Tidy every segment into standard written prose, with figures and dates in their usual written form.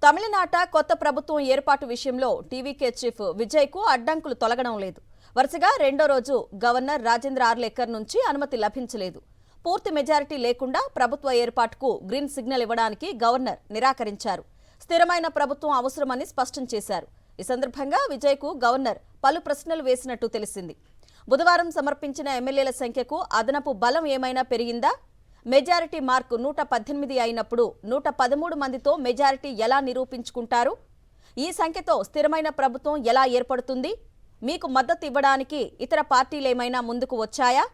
తమిళనాట కొత్త ప్రభుత్వం ఏర్పాటు విషయంలో టీవీకే చీఫ్ విజయ్కు అడ్డంకులు తొలగడం లేదు. వరుసగా రెండో రోజు గవర్నర్ రాజేంద్ర ఆర్లేకర్ నుంచి అనుమతి లభించలేదు. పూర్తి మెజారిటీ లేకుండా ప్రభుత్వ ఏర్పాటుకు గ్రీన్ సిగ్నల్ ఇవ్వడానికి గవర్నర్ నిరాకరించారు. స్థిరమైన ప్రభుత్వం అవసరమని స్పష్టం చేశారు. ఈ సందర్భంగా విజయ్కు గవర్నర్ పలు ప్రశ్నలు వేసినట్టు తెలిసింది. బుధవారం సమర్పించిన ఎమ్మెల్యేల సంఖ్యకు అదనపు బలం ఏమైనా పెరిగిందా? మెజారిటీ మార్కు 118 అయినప్పుడు 113 మందితో మెజారిటీ ఎలా నిరూపించుకుంటారు? ఈ సంఖ్యతో స్థిరమైన ప్రభుత్వం ఎలా ఏర్పడుతుంది? మీకు మద్దతు ఇవ్వడానికి ఇతర పార్టీలేమైనా ముందుకు వచ్చాయా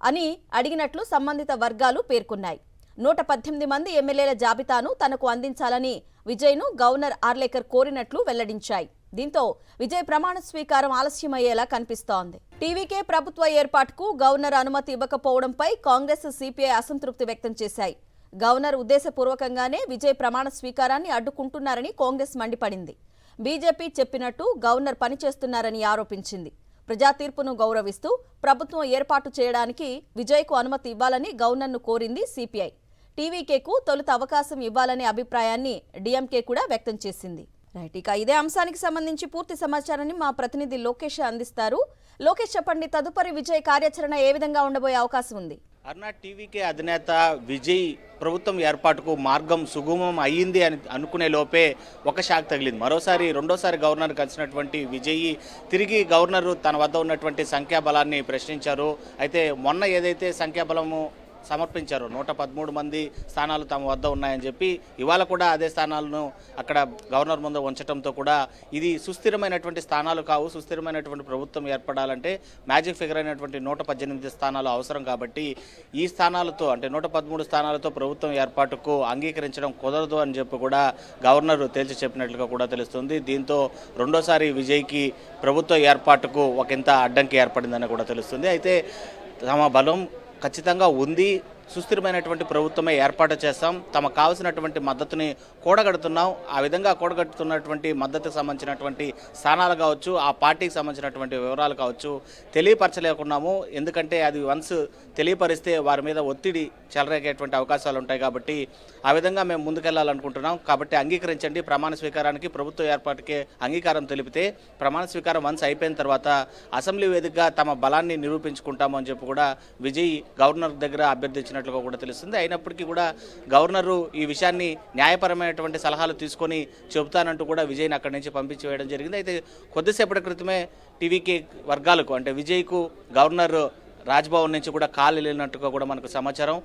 అని అడిగినట్లు సంబంధిత వర్గాలు పేర్కొన్నాయి. 118 మంది ఎమ్మెల్యేల జాబితాను తనకు అందించాలని విజయ్ను గవర్నర్ ఆర్లేకర్ కోరినట్లు వెల్లడించాయి. దీంతో విజయ్ ప్రమాణ స్వీకారం ఆలస్యమయ్యేలా కనిపిస్తోంది. టీవీకే ప్రభుత్వ ఏర్పాటుకు గవర్నర్ అనుమతి ఇవ్వకపోవడంపై కాంగ్రెస్, సిపిఐ అసంతృప్తి వ్యక్తం చేశాయి. గవర్నర్ ఉద్దేశపూర్వకంగానే విజయ్ ప్రమాణ స్వీకారాన్ని అడ్డుకుంటున్నారని కాంగ్రెస్ మండిపడింది. బీజేపీ చెప్పినట్టు గవర్నర్ పనిచేస్తున్నారని ఆరోపించింది. ప్రజా తీర్పును గౌరవిస్తూ ప్రభుత్వం ఏర్పాటు చేయడానికి విజయ్కు అనుమతి ఇవ్వాలని గవర్నర్ను కోరింది సిపిఐ. టీవీకేకు తొలుత అవకాశం ఇవ్వాలనే అభిప్రాయాన్ని డీఎంకే కూడా వ్యక్తం చేసింది. రైట్, ఇక ఇదే అంశానికి సంబంధించి పూర్తి సమాచారాన్ని మా ప్రతినిధి లోకేష్ అందిస్తారు. లోకేష్, చెప్పండి, తదుపరి విజయ్ కార్యాచరణ ఏ విధంగా ఉండబోయే అవకాశం ఉంది? అరుణ, టీవీకే అధినేత విజయ్ ప్రభుత్వం ఏర్పాటుకు మార్గం సుగమం అయ్యింది అని అనుకునే లోపే ఒక షాక్ తగిలింది. రెండోసారి గవర్నర్ కలిసినటువంటి విజయ్ తిరిగి గవర్నర్ తన వద్ద ఉన్నటువంటి సంఖ్యాబలాన్ని ప్రశ్నించారు. అయితే మొన్న ఏదైతే సంఖ్యాబలము సమర్పించారు, 113 మంది స్థానాలు తమ వద్ద ఉన్నాయని చెప్పి ఇవాళ కూడా అదే స్థానాలను అక్కడ గవర్నర్ ముందు ఉంచడంతో కూడా ఇది సుస్థిరమైనటువంటి స్థానాలు కావు. సుస్థిరమైనటువంటి ప్రభుత్వం ఏర్పడాలంటే మ్యాజిక్ ఫిగర్ అయినటువంటి 118 స్థానాలు అవసరం. కాబట్టి ఈ స్థానాలతో అంటే 113 స్థానాలతో ప్రభుత్వం ఏర్పాటుకు అంగీకరించడం కుదరదు అని చెప్పి కూడా గవర్నర్ తేల్చి చెప్పినట్లుగా కూడా తెలుస్తుంది. దీంతో రెండోసారి విజయ్కి ప్రభుత్వ ఏర్పాటుకు ఒకంత అడ్డంకి ఏర్పడిందని కూడా తెలుస్తుంది. అయితే తమ బలం ఖచ్చితంగా ఉంది, సుస్థిరమైనటువంటి ప్రభుత్వమే ఏర్పాటు చేస్తాం, తమకు కావాల్సినటువంటి మద్దతుని కూడగడుతున్నాం. ఆ విధంగా కూడగడుతున్నటువంటి మద్దతుకు సంబంధించినటువంటి స్థానాలు కావచ్చు, ఆ పార్టీకి సంబంధించినటువంటి వివరాలు కావచ్చు తెలియపరచలేకున్నాము. ఎందుకంటే అది వన్స్ తెలియపరిస్తే వారి మీద ఒత్తిడి చెలరేగేటువంటి అవకాశాలు ఉంటాయి. కాబట్టి ఆ విధంగా మేము ముందుకెళ్లాలనుకుంటున్నాం. కాబట్టి అంగీకరించండి, ప్రమాణ స్వీకారానికి ప్రభుత్వ ఏర్పాటుకే అంగీకారం తెలిపితే ప్రమాణ స్వీకారం వన్స్ అయిపోయిన తర్వాత అసెంబ్లీ వేదికగా తమ బలాన్ని నిరూపించుకుంటాము అని చెప్పి కూడా విజయ్ గవర్నర్ దగ్గర అభ్యర్థించినట్లుగా కూడా తెలుస్తుంది. అయినప్పటికీ కూడా గవర్నరు ఈ విషయాన్ని న్యాయపరమైనటువంటి సలహాలు తీసుకొని చెబుతానంటూ కూడా విజయ్ని అక్కడి నుంచి పంపించి వేయడం జరిగింది. అయితే కొద్దిసేపటి క్రితమే టీవీకే వర్గాలకు అంటే విజయ్కు గవర్నర్ రాజ్భవన్ నుంచి కూడా కాల్ వెళ్ళినట్టుగా కూడా మనకు సమాచారం.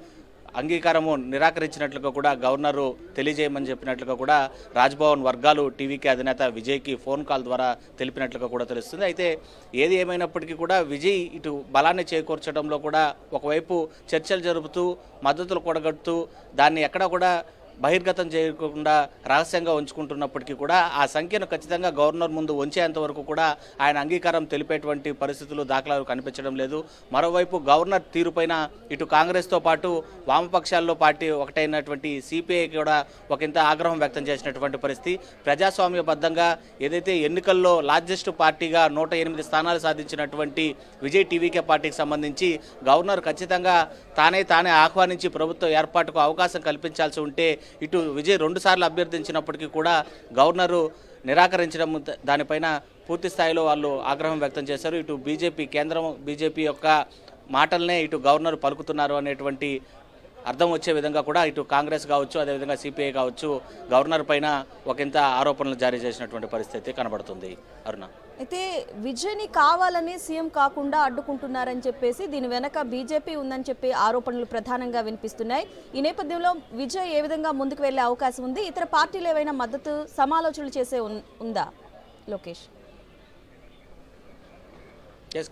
అంగీకారము నిరాకరించినట్లుగా కూడా గవర్నరు తెలియజేయమని చెప్పినట్లుగా కూడా రాజ్భవన్ వర్గాలు టీవీకే అధినేత విజయ్కి ఫోన్ కాల్ ద్వారా తెలిపినట్లుగా కూడా తెలుస్తుంది. అయితే ఏది ఏమైనప్పటికీ కూడా విజయ్ ఇటు బలాన్ని చేకూర్చడంలో కూడా ఒకవైపు చర్చలు జరుపుతూ మద్దతులు కూడగడుతూ దాన్ని ఎక్కడా కూడా బహిర్గతం చేయకుండా రహస్యంగా ఉంచుకుంటున్నప్పటికీ కూడా ఆ సంఖ్యను ఖచ్చితంగా గవర్నర్ ముందు ఉంచేంత వరకు కూడా ఆయన అంగీకారం తెలిపేటువంటి పరిస్థితులు దాఖలాలు కనిపించడం లేదు. మరోవైపు గవర్నర్ తీరుపైన ఇటు కాంగ్రెస్తో పాటు వామపక్షాల్లో పార్టీ ఒకటైనటువంటి సిపిఐ కూడా ఒకంత ఆగ్రహం వ్యక్తం చేసినటువంటి పరిస్థితి. ప్రజాస్వామ్యబద్ధంగా ఏదైతే ఎన్నికల్లో లార్జెస్ట్ పార్టీగా 108 స్థానాలు సాధించినటువంటి విజయ్ టీవీకే పార్టీకి సంబంధించి గవర్నర్ ఖచ్చితంగా తానే ఆహ్వానించి ప్రభుత్వ ఏర్పాటుకు అవకాశం కల్పించాల్సి ఉంటే ఇటు విజయ్ 2 సార్లు అభ్యర్థించినప్పటికీ కూడా గవర్నరు నిరాకరించడం దానిపైన పూర్తి స్థాయిలో వాళ్ళు ఆగ్రహం వ్యక్తం చేశారు. ఇటు కేంద్రం బీజేపీ యొక్క మాటలనే ఇటు గవర్నర్ పలుకుతున్నారు అనేటువంటి అర్థం వచ్చే విధంగా కూడా ఇటు కాంగ్రెస్ కావచ్చు, అదేవిధంగా సిపిఐ కావచ్చు గవర్నర్ పైన ఒకంత ఆరోపణలు జారీ చేసినటువంటి పరిస్థితి కనబడుతుంది. అరుణ, అయితే విజయ్ని కావాలని సీఎం కాకుండా అడ్డుకుంటున్నారని చెప్పేసి దీని వెనక బీజేపీ ఉందని చెప్పి ఆరోపణలు ప్రధానంగా వినిపిస్తున్నాయి. ఈ నేపథ్యంలో విజయ్ ఏ విధంగా ముందుకు వెళ్లే అవకాశం ఉంది? ఇతర పార్టీలు ఏవైనా మద్దతు సమాలోచనలు చేసే ఉందా లోకేష్?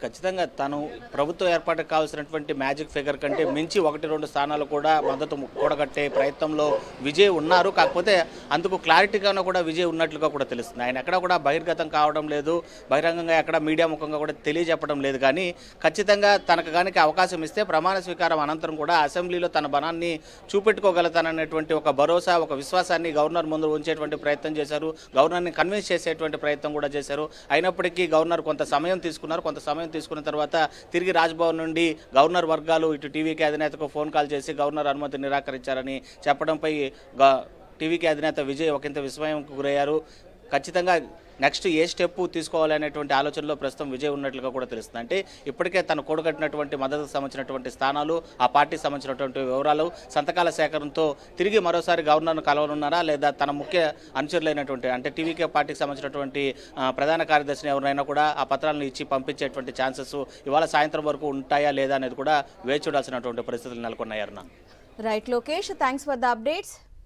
ఖచ్చితంగా తను ప్రభుత్వ ఏర్పాటుకు కావాల్సినటువంటి మ్యాజిక్ ఫిగర్ కంటే మించి 1-2 స్థానాలు కూడా మద్దతు కూడగట్టే ప్రయత్నంలో విజయ్ ఉన్నారు. కాకపోతే అందుకు క్లారిటీగానే కూడా విజయ్ ఉన్నట్లుగా కూడా తెలుస్తుంది. ఆయన ఎక్కడ కూడా బహిర్గతం కావడం లేదు, బహిరంగంగా ఎక్కడ మీడియా ముఖంగా కూడా తెలియజెప్పడం లేదు. కానీ ఖచ్చితంగా తనకు కనుక అవకాశం ఇస్తే ప్రమాణ స్వీకారం అనంతరం కూడా అసెంబ్లీలో తన బలాన్ని చూపెట్టుకోగలుగుతాననేటువంటి ఒక భరోసా, ఒక విశ్వాసాన్ని గవర్నర్ ముందు ఉంచేటువంటి ప్రయత్నం చేశారు. గవర్నర్ని కన్విన్స్ చేసేటువంటి ప్రయత్నం కూడా చేశారు. అయినప్పటికీ గవర్నర్ కొంత సమయం తీసుకున్న తర్వాత తిరిగి రాజ్భవన్ నుండి గవర్నర్ వర్గాలు ఇటు టీవీకే అధినేతకు ఫోన్ కాల్ చేసి గవర్నర్ అనుమతి నిరాకరించారని చెప్పడంపై టీవీకే అధినేత విజయ్ ఒకంత విస్మయంకు గురయ్యారు. ఖచ్చితంగా నెక్స్ట్ ఏ స్టెప్ తీసుకోవాలనేటువంటి ఆలోచనలో ప్రస్తుతం విజయ్ ఉన్నట్లుగా కూడా తెలుస్తుంది. అంటే ఇప్పటికే తను కూడగట్టినటువంటి మద్దతుకు సంబంధించినటువంటి స్థానాలు, ఆ పార్టీకి సంబంధించినటువంటి వివరాలు, సంతకాల సేకరణతో తిరిగి మరోసారి గవర్నర్ను కలవనున్నారా, లేదా తన ముఖ్య అనుచరులైనటువంటి అంటే టీవీకే పార్టీకి సంబంధించినటువంటి ప్రధాన కార్యదర్శిని ఎవరైనా కూడా ఆ పత్రాలను ఇచ్చి పంపించేటువంటి ఛాన్సెస్ ఇవాళ సాయంత్రం వరకు ఉంటాయా లేదా అనేది కూడా వేచి చూడాల్సినటువంటి పరిస్థితులు నెలకొన్నాయి. Right Lokesh, thanks for the updates.